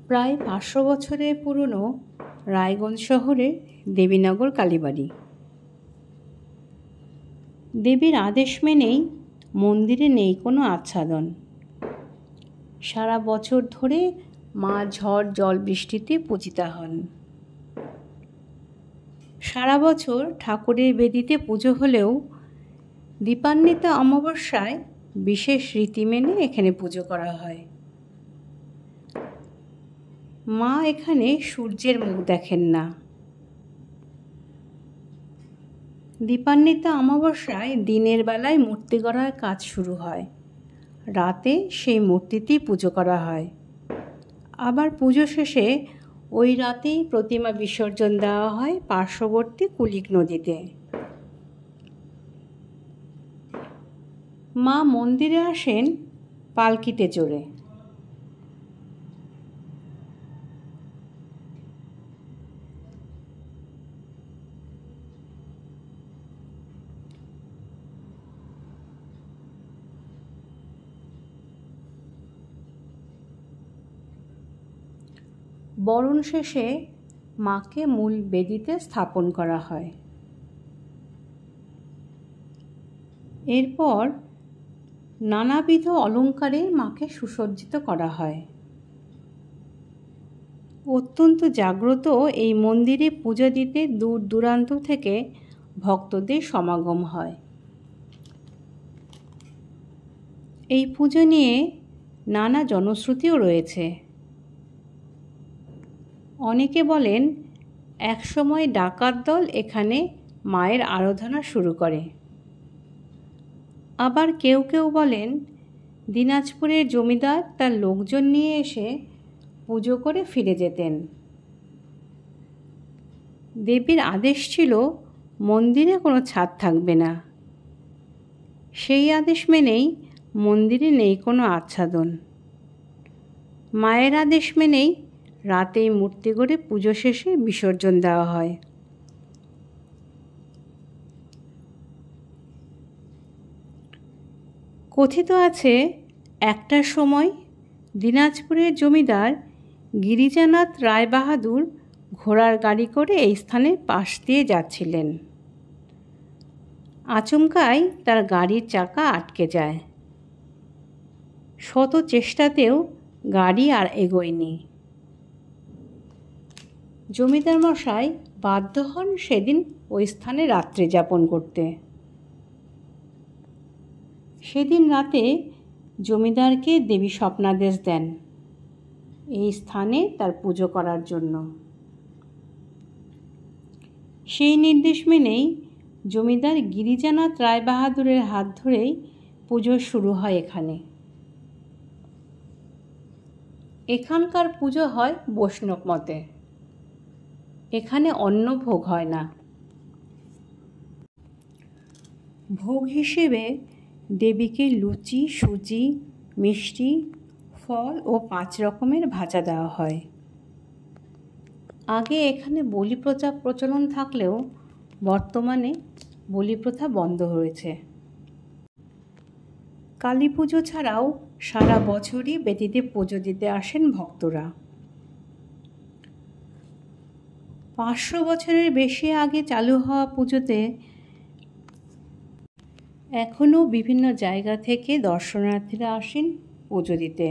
প্রায় 500 বছরের পুরনো রায়গঞ্জ শহরের দেবীনগর কালীবাড়ি। দেবীর আদেশ মেনেই মন্দিরে নেই কোনো আচ্ছাদন। সারা বছর ধরে মা ঝড় জল বৃষ্টিতে পূজিতা হন। সারা বছর ঠাকুরের বেদিতে পুজো হলেও দীপান্বিতা অমাবস্যায় বিশেষ রীতি মেনে এখানে পুজো করা হয়। মা এখানে সূর্যের মুখ দেখেন না। দীপান্বিতা অমাবস্যায় দিনের বেলায় মূর্তি গড়ার কাজ শুরু হয়, রাতে সেই মূর্তিতেই পুজো করা হয়। আবার পুজো শেষে ওই রাতেই প্রতিমা বিসর্জন দেওয়া হয় পার্শ্ববর্তী কুলিক নদীতে। মা মন্দিরে আসেন পালকিতে চড়ে। বরণ শেষে মাকে মূল বেদিতে স্থাপন করা হয়। এরপর নানাবিধ অলঙ্কারে মাকে সুসজ্জিত করা হয়। অত্যন্ত জাগ্রত এই মন্দিরে পূজা দিতে দূর দূরান্ত থেকে ভক্তদের সমাগম হয়। এই পুজো নিয়ে নানা জনশ্রুতিও রয়েছে। অনেকে বলেন একসময় ডাকাত দল এখানে মায়ের আরাধনা শুরু করে। আবার কেউ কেউ বলেন দিনাজপুরের জমিদার তার লোকজন নিয়ে এসে পুজো করে ফিরে যেতেন। দেবীর আদেশ ছিল মন্দিরে কোনো ছাদ থাকবে না। সেই আদেশ মেনেই মন্দিরে নেই কোনো আচ্ছাদন। মায়ের আদেশ মেনেই রাতেই মূর্তি গড়ে পুজো শেষে বিসর্জন দেওয়া হয়। কথিত আছে একটার সময় দিনাজপুরের জমিদার গিরিজানাথ রায়বাহাদুর ঘোড়ার গাড়ি করে এই স্থানের পাশ দিয়ে যাচ্ছিলেন। আচমকাই তার গাড়ির চাকা আটকে যায়। শত চেষ্টাতেও গাড়ি আর এগোয়নি। জমিদার মশাই বাধ্য হন সেদিন ওই স্থানে রাত্রি যাপন করতে। সেদিন রাতে জমিদারকে দেবী স্বপ্নাদেশ দেন এই স্থানে তার পুজো করার জন্য। সেই নির্দেশ মেনেই জমিদার গিরিজানাথ রায়বাহাদুরের হাত ধরেই পুজো শুরু হয় এখানে। এখানকার পুজো হয় বৈষ্ণব মতে। এখানে অন্ন ভোগ হয় না। ভোগ হিসেবে দেবীকে লুচি, সুজি, মিষ্টি, ফল ও 5 রকমের ভাজা দেওয়া হয়। আগে এখানে বলি প্রথা প্রচলন থাকলেও বর্তমানে বলি প্রথা বন্ধ হয়েছে। কালী পুজো ছাড়াও সারা বছরই বেদিতে পুজো দিতে আসেন ভক্তরা। 500 বছরের বেশি আগে চালু হওয়া পুজোতে এখনও বিভিন্ন জায়গা থেকে দর্শনার্থীরা আসেন পুজো দিতে।